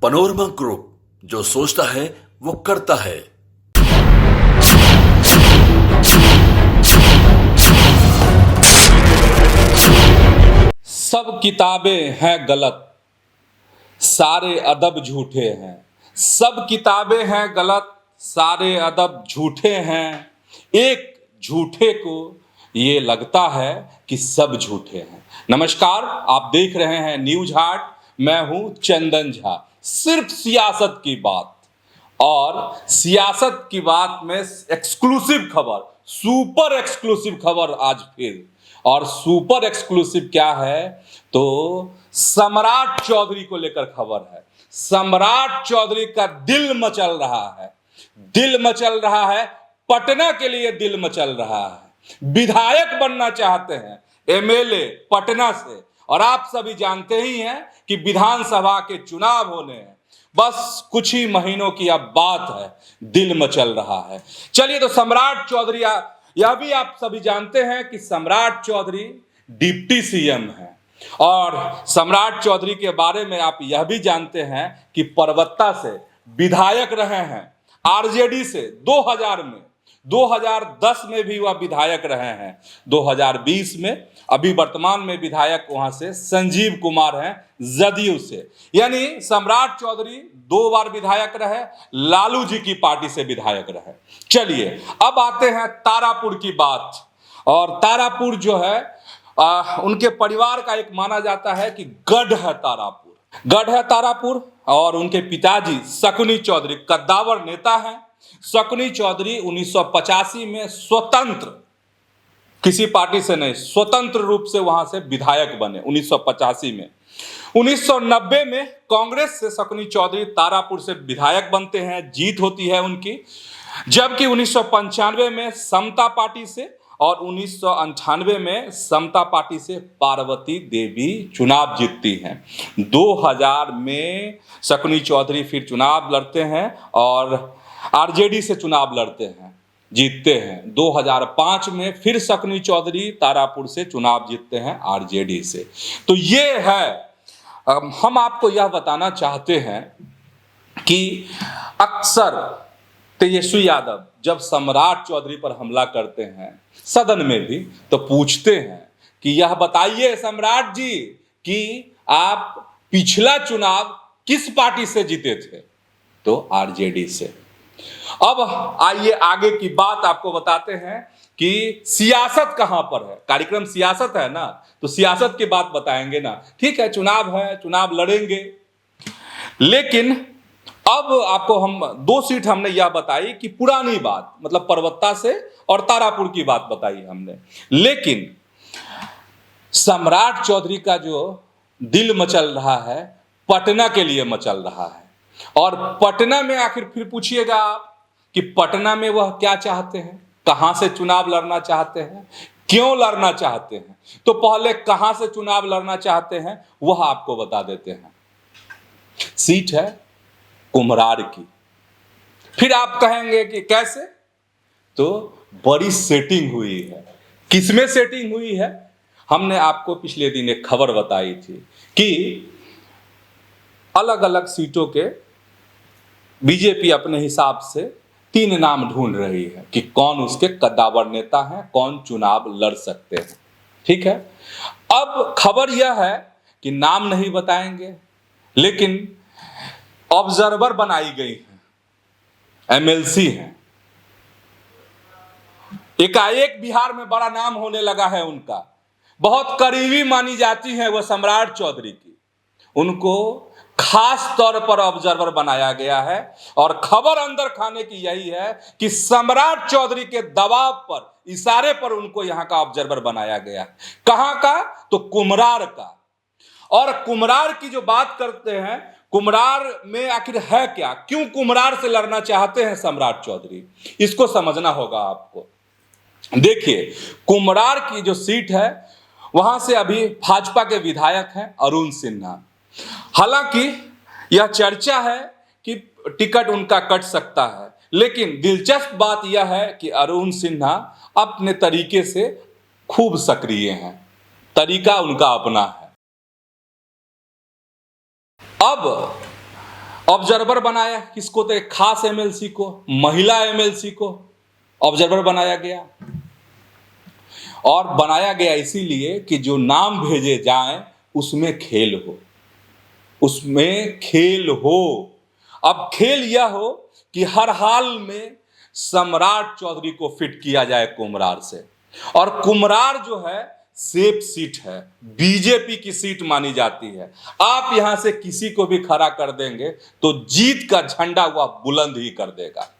Panorama group, जो सोचता है वो करता है। सब किताबें हैं गलत, सारे अदब झूठे हैं। सब किताबें हैं गलत, सारे अदब झूठे हैं। एक झूठे को ये लगता है कि सब झूठे हैं। नमस्कार, आप देख रहे हैं न्यूज हाट। मैं हूं चंदन झा। सिर्फ सियासत की बात, और सियासत की बात में एक्सक्लूसिव खबर, सुपर एक्सक्लूसिव खबर आज फिर। और सुपर एक्सक्लूसिव क्या है? तो सम्राट चौधरी को लेकर खबर है। सम्राट चौधरी का दिल मचल रहा है, दिल मचल रहा है। पटना के लिए दिल मचल रहा है। विधायक बनना चाहते हैं, एमएलए पटना से। और आप सभी जानते ही हैं कि विधानसभा के चुनाव होने हैं, बस कुछ ही महीनों की अब बात है। दिल मचल रहा है। चलिए, तो सम्राट चौधरी, यह भी आप सभी जानते हैं कि सम्राट चौधरी डिप्टी सीएम है। और सम्राट चौधरी के बारे में आप यह भी जानते हैं कि परबत्ता से विधायक रहे हैं, आरजेडी से 2000 में, 2010 में भी वह विधायक रहे हैं, 2020 में। अभी वर्तमान में विधायक वहां से संजीव कुमार हैं, जदयू से। यानी सम्राट चौधरी 2 बार विधायक रहे, लालू जी की पार्टी से विधायक रहे। चलिए, अब आते हैं तारापुर की बात। और तारापुर जो है, उनके परिवार का एक माना जाता है कि गढ़ है तारापुर, गढ़ है तारापुर। और उनके पिताजी शकुनी चौधरी कद्दावर नेता हैं। शकुनी चौधरी 1985 में स्वतंत्र, किसी पार्टी से नहीं, स्वतंत्र रूप से वहां से विधायक बने 1985 में। 1990 में कांग्रेस से शकुनी चौधरी तारापुर से विधायक बनते हैं, जीत होती है उनकी। जबकि 1995 में समता पार्टी से और 1998 में समता पार्टी से पार्वती देवी चुनाव जीतती हैं। 2000 में शकुनी चौधरी फिर चुनाव लड़ते हैं और आरजेडी से चुनाव लड़ते हैं, जीतते हैं। 2005 में फिर शकुनी चौधरी तारापुर से चुनाव जीतते हैं आरजेडी से। तो ये है, हम आपको यह बताना चाहते हैं कि अक्सर तेजस्वी यादव जब सम्राट चौधरी पर हमला करते हैं सदन में भी, तो पूछते हैं कि यह बताइए सम्राट जी कि आप पिछला चुनाव किस पार्टी से जीते थे? तो आरजेडी से। अब आइए आगे की बात आपको बताते हैं कि सियासत कहां पर है। कार्यक्रम सियासत है ना, तो सियासत की बात बताएंगे ना। ठीक है, चुनाव है, चुनाव लड़ेंगे। लेकिन अब आपको हम 2 सीट हमने यह बताई कि पुरानी बात, मतलब परबत्ता से और तारापुर की बात बताई हमने। लेकिन सम्राट चौधरी का जो दिल मचल रहा है, पटना के लिए मचल रहा है। और पटना में आखिर फिर पूछिएगा आप कि पटना में वह क्या चाहते हैं, कहां से चुनाव लड़ना चाहते हैं, क्यों लड़ना चाहते हैं। तो पहले कहां से चुनाव लड़ना चाहते हैं वह आपको बता देते हैं। सीट है कुम्हरार की। फिर आप कहेंगे कि कैसे? तो बड़ी सेटिंग हुई है। किसमें सेटिंग हुई है? हमने आपको पिछले दिन एक खबर बताई थी कि अलग अलग सीटों के बीजेपी अपने हिसाब से 3 नाम ढूंढ रही है कि कौन उसके कद्दावर नेता हैं, कौन चुनाव लड़ सकते हैं। ठीक है, अब खबर यह है कि नाम नहीं बताएंगे, लेकिन ऑब्जर्वर बनाई गई है, एमएलसी हैं। एकाएक बिहार में बड़ा नाम होने लगा है उनका। बहुत करीबी मानी जाती है वह सम्राट चौधरी की। उनको खास तौर पर ऑब्जर्वर बनाया गया है। और खबर अंदर खाने की यही है कि सम्राट चौधरी के दबाव पर, इशारे पर उनको यहां का ऑब्जर्वर बनाया गया। कहां का? तो कुम्हरार का। और कुम्हरार की जो बात करते हैं, कुम्हरार में आखिर है क्या? क्यों कुम्हरार से लड़ना चाहते हैं सम्राट चौधरी? इसको समझना होगा आपको। देखिए, कुम्हरार की जो सीट है वहां से अभी भाजपा के विधायक हैं अरुण सिन्हा। हालांकि यह चर्चा है कि टिकट उनका कट सकता है, लेकिन दिलचस्प बात यह है कि अरुण सिन्हा अपने तरीके से खूब सक्रिय हैं। तरीका उनका अपना है। अब ऑब्जर्वर बनाया किसको, तो एक खास एमएलसी को, महिला एमएलसी को ऑब्जर्वर बनाया गया। और बनाया गया इसीलिए कि जो नाम भेजे जाएं उसमें खेल हो, उसमें खेल हो। अब खेल यह हो कि हर हाल में सम्राट चौधरी को फिट किया जाए कुम्हरार से, और कुम्हरार जो है सेफ सीट है, बीजेपी की सीट मानी जाती है। आप यहां से किसी को भी खड़ा कर देंगे तो जीत का झंडा वह बुलंद ही कर देगा।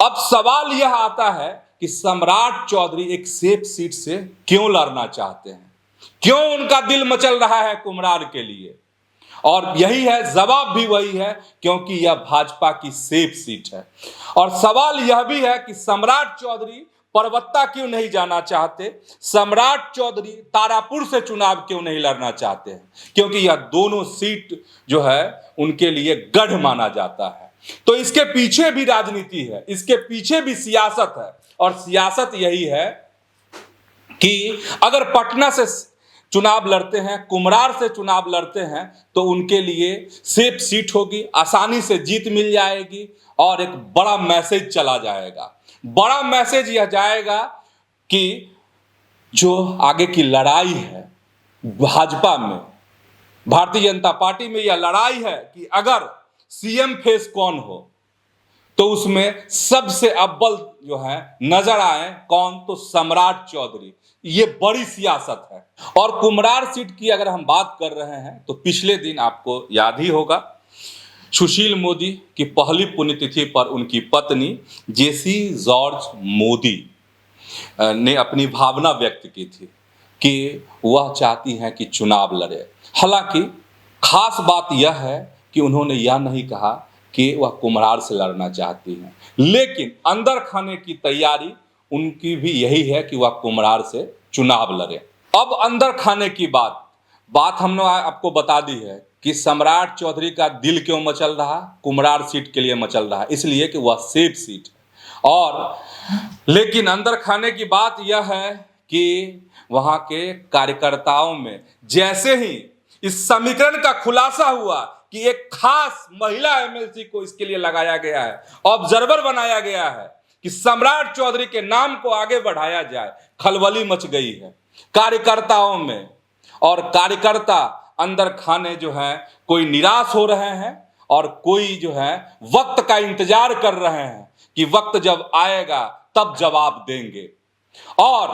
अब सवाल यह आता है कि सम्राट चौधरी एक सेफ सीट से क्यों लड़ना चाहते हैं, क्यों उनका दिल मचल रहा है कुम्हरार के लिए, और यही है जवाब भी वही है, क्योंकि यह भाजपा की सेफ सीट है। और सवाल यह भी है कि सम्राट चौधरी परबत्ता क्यों नहीं जाना चाहते, सम्राट चौधरी तारापुर से चुनाव क्यों नहीं लड़ना चाहते हैं, क्योंकि यह दोनों सीट जो है उनके लिए गढ़ माना जाता है। तो इसके पीछे भी राजनीति है, इसके पीछे भी सियासत है, और सियासत यही है कि अगर पटना से चुनाव लड़ते हैं, कुम्हरार से चुनाव लड़ते हैं, तो उनके लिए सेफ सीट होगी, आसानी से जीत मिल जाएगी, और एक बड़ा मैसेज चला जाएगा। बड़ा मैसेज यह जाएगा कि जो आगे की लड़ाई है भाजपा में, भारतीय जनता पार्टी में, यह लड़ाई है कि अगर सीएम फेस कौन हो तो उसमें सबसे अव्वल जो है नजर आए कौन, तो सम्राट चौधरी। ये बड़ी सियासत है। और कुम्हरार सीट की अगर हम बात कर रहे हैं तो पिछले दिन आपको याद ही होगा, सुशील मोदी की पहली पुण्यतिथि पर उनकी पत्नी जेसी जॉर्ज मोदी ने अपनी भावना व्यक्त की थी कि वह चाहती हैं कि चुनाव लड़े। हालांकि खास बात यह है कि उन्होंने यह नहीं कहा कि वह कुम्हरार से लड़ना चाहती हैं, लेकिन अंदर खाने की तैयारी उनकी भी यही है कि वह कुम्हरार से चुनाव लड़े। अब अंदर खाने की बात हमने आपको बता दी है कि सम्राट चौधरी का दिल क्यों मचल रहा, कुम्हरार सीट के लिए मचल रहा, इसलिए कि वह सेफ सीट है। और लेकिन अंदर खाने की बात यह है कि वहां के कार्यकर्ताओं में जैसे ही इस समीकरण का खुलासा हुआ कि एक खास महिला एमएलसी को इसके लिए लगाया गया है, ऑब्जर्वर बनाया गया है कि सम्राट चौधरी के नाम को आगे बढ़ाया जाए, खलबली मच गई है कार्यकर्ताओं में। और कार्यकर्ता अंदर खाने जो है कोई निराश हो रहे हैं, और कोई जो है वक्त का इंतजार कर रहे हैं कि वक्त जब आएगा तब जवाब देंगे। और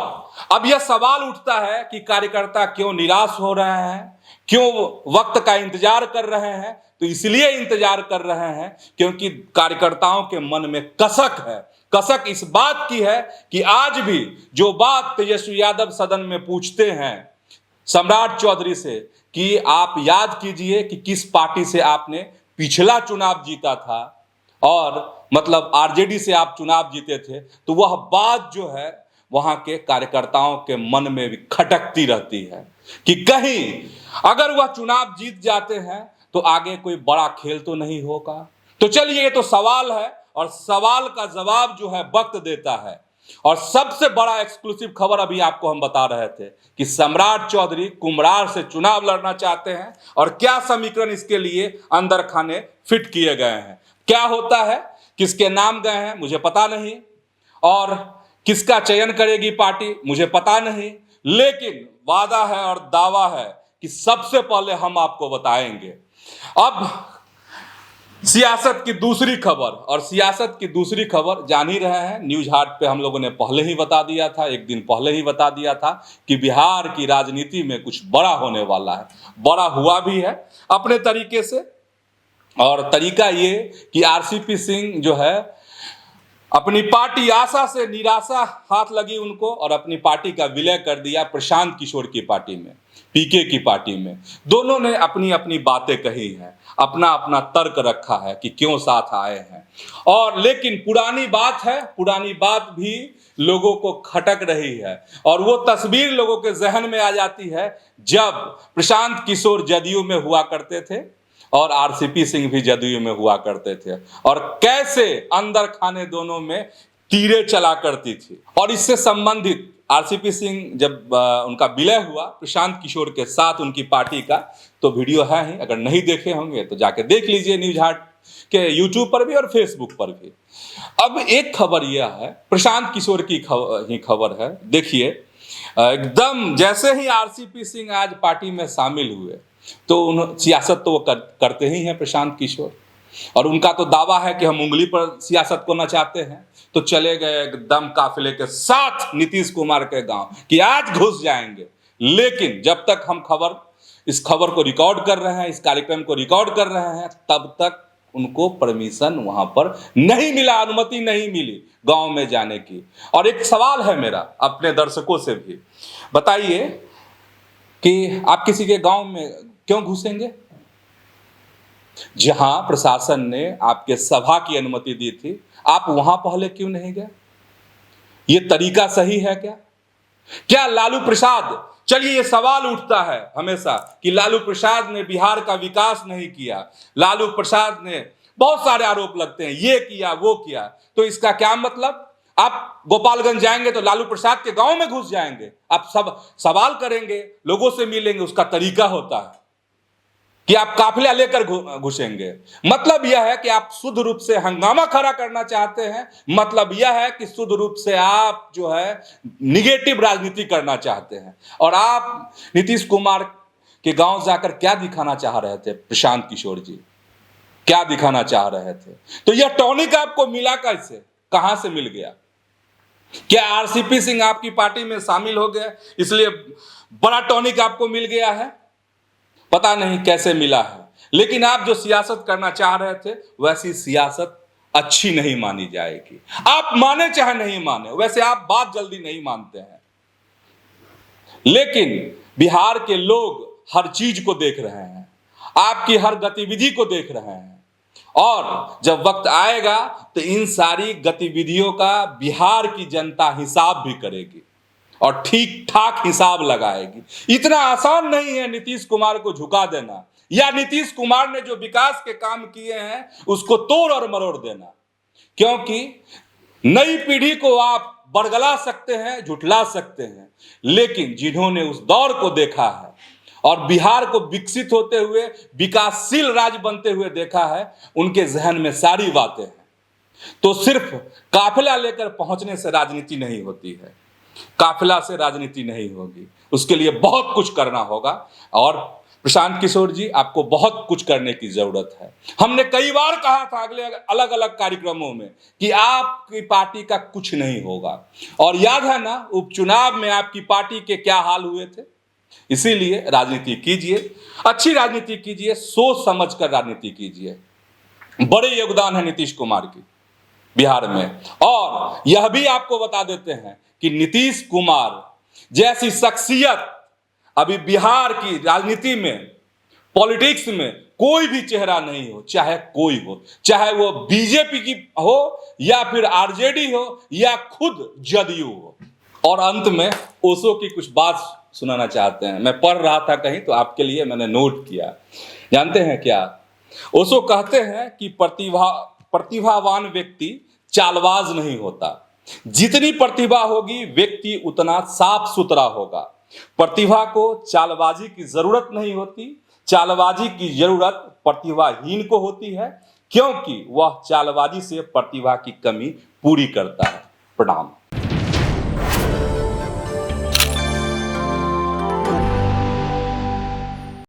अब यह सवाल उठता है कि कार्यकर्ता क्यों निराश हो रहे हैं, क्यों वक्त का इंतजार कर रहे हैं, तो इसलिए इंतजार कर रहे हैं क्योंकि कार्यकर्ताओं के मन में कसक है। कसक इस बात की है कि आज भी जो बात तेजस्वी यादव सदन में पूछते हैं सम्राट चौधरी से कि आप याद कीजिए कि किस पार्टी से आपने पिछला चुनाव जीता था, और मतलब आरजेडी से आप चुनाव जीते थे, तो वह बात जो है वहां के कार्यकर्ताओं के मन में भी खटकती रहती है कि कहीं अगर वह चुनाव जीत जाते हैं तो आगे कोई बड़ा खेल तो नहीं होगा। तो चलिए, ये तो सवाल है, और सवाल का जवाब जो है वक्त देता है। और सबसे बड़ा एक्सक्लूसिव खबर अभी आपको हम बता रहे थे कि सम्राट चौधरी कुम्हरार से चुनाव लड़ना चाहते हैं, और क्या समीकरण इसके लिए अंदर खाने फिट किए गए हैं। क्या होता है, किसके नाम गए हैं मुझे पता नहीं, और किसका चयन करेगी पार्टी मुझे पता नहीं, लेकिन वादा है और दावा है कि सबसे पहले हम आपको बताएंगे। अब सियासत की दूसरी खबर, और सियासत की दूसरी खबर जान ही रहे हैं, न्यूज हाट पे हम लोगों ने पहले ही बता दिया था, एक दिन पहले ही बता दिया था कि बिहार की राजनीति में कुछ बड़ा होने वाला है। बड़ा हुआ भी है अपने तरीके से, और तरीका ये कि आरसीपी सिंह जो है अपनी पार्टी आशा से निराशा हाथ लगी उनको, और अपनी पार्टी का विलय कर दिया प्रशांत किशोर की पार्टी में, पीके की पार्टी में। दोनों ने अपनी अपनी बातें कही हैं, अपना अपना तर्क रखा है कि क्यों साथ आए हैं। और लेकिन पुरानी बात है, पुरानी बात भी लोगों को खटक रही है, और वो तस्वीर लोगों के जहन में आ जाती है जब प्रशांत किशोर जदयू में हुआ करते थे और आरसीपी सिंह भी जदयू में हुआ करते थे, और कैसे अंदर खाने दोनों में तीरें चला करती थी। और इससे संबंधित आरसीपी सिंह जब उनका विलय हुआ प्रशांत किशोर के साथ उनकी पार्टी का, तो वीडियो है ही, अगर नहीं देखे होंगे तो जाके देख लीजिए न्यूज हाट के यूट्यूब पर भी और फेसबुक पर भी। अब एक खबर यह है, प्रशांत किशोर की खबर है, देखिए एकदम जैसे ही आरसीपी सिंह आज पार्टी में शामिल हुए तो सियासत तो वो करते ही हैं प्रशांत किशोर, और उनका तो दावा है कि हम उंगली पर सियासत को नचाते हैं। तो चले गए एकदम काफिले के साथ नीतीश कुमार के गांव कि आज घुस जाएंगे, लेकिन जब तक हम इस खबर को रिकॉर्ड कर रहे हैं, इस कार्यक्रम को रिकॉर्ड कर रहे हैं, तब तक उनको परमिशन वहां पर नहीं मिला, अनुमति नहीं मिली गांव में जाने की। और एक सवाल है मेरा अपने दर्शकों से भी, बताइए कि आप किसी के गांव में क्यों घुसेंगे जहां प्रशासन ने आपके सभा की अनुमति दी थी? आप वहां पहले क्यों नहीं गए? ये तरीका सही है क्या? क्या लालू प्रसाद, चलिए ये सवाल उठता है हमेशा कि लालू प्रसाद ने बिहार का विकास नहीं किया, लालू प्रसाद ने, बहुत सारे आरोप लगते हैं, ये किया वो किया, तो इसका क्या मतलब? आप गोपालगंज जाएंगे तो लालू प्रसाद के गांव में घुस जाएंगे, आप सब सवाल करेंगे, लोगों से मिलेंगे, उसका तरीका होता है कि आप काफिला लेकर घुसेंगे। मतलब यह है कि आप शुद्ध रूप से हंगामा खड़ा करना चाहते हैं, मतलब यह है कि शुद्ध रूप से आप जो है निगेटिव राजनीति करना चाहते हैं। और आप नीतीश कुमार के गांव जाकर क्या दिखाना चाह रहे थे प्रशांत किशोर जी? क्या दिखाना चाह रहे थे? तो यह टॉनिक आपको मिला कैसे, कहां से मिल गया? क्या आरसीपी सिंह आपकी पार्टी में शामिल हो गए इसलिए बड़ा टॉनिक आपको मिल गया है? पता नहीं कैसे मिला है, लेकिन आप जो सियासत करना चाह रहे थे वैसी सियासत अच्छी नहीं मानी जाएगी। आप माने चाहे नहीं माने, वैसे आप बात जल्दी नहीं मानते हैं, लेकिन बिहार के लोग हर चीज को देख रहे हैं, आपकी हर गतिविधि को देख रहे हैं, और जब वक्त आएगा तो इन सारी गतिविधियों का बिहार की जनता हिसाब भी करेगी और ठीक ठाक हिसाब लगाएगी। इतना आसान नहीं है नीतीश कुमार को झुका देना, या नीतीश कुमार ने जो विकास के काम किए हैं उसको तोड़ और मरोड़ देना, क्योंकि नई पीढ़ी को आप बरगला सकते हैं, झुठला सकते हैं, लेकिन जिन्होंने उस दौर को देखा है और बिहार को विकसित होते हुए विकासशील राज्य बनते हुए देखा है, उनके जहन में सारी बातें हैं। तो सिर्फ काफिला लेकर पहुंचने से राजनीति नहीं होती है, काफिला से राजनीति नहीं होगी, उसके लिए बहुत कुछ करना होगा। और प्रशांत किशोर जी, आपको बहुत कुछ करने की जरूरत है। हमने कई बार कहा था अगले अलग अलग कार्यक्रमों में कि आपकी पार्टी का कुछ नहीं होगा, और याद है ना उपचुनाव में आपकी पार्टी के क्या हाल हुए थे। इसीलिए राजनीति कीजिए, अच्छी राजनीति कीजिए, सोच समझ कर राजनीति कीजिए। बड़े योगदान है नीतीश कुमार की बिहार में, और यह भी आपको बता देते हैं कि नीतीश कुमार जैसी शख्सियत अभी बिहार की राजनीति में, पॉलिटिक्स में कोई भी चेहरा नहीं हो, चाहे कोई हो, चाहे वो बीजेपी की हो या फिर आरजेडी हो या खुद जदयू हो। और अंत में ओशो की कुछ बात सुनाना चाहते हैं, मैं पढ़ रहा था कहीं तो आपके लिए मैंने नोट किया। जानते हैं क्या? ओशो कहते हैं कि प्रतिभावान व्यक्ति चालबाज नहीं होता, जितनी प्रतिभा होगी व्यक्ति उतना साफ सुथरा होगा। प्रतिभा को चालबाजी की जरूरत नहीं होती, चालबाजी की जरूरत प्रतिभाहीन को होती है, क्योंकि वह चालबाजी से प्रतिभा की कमी पूरी करता है। प्रणाम।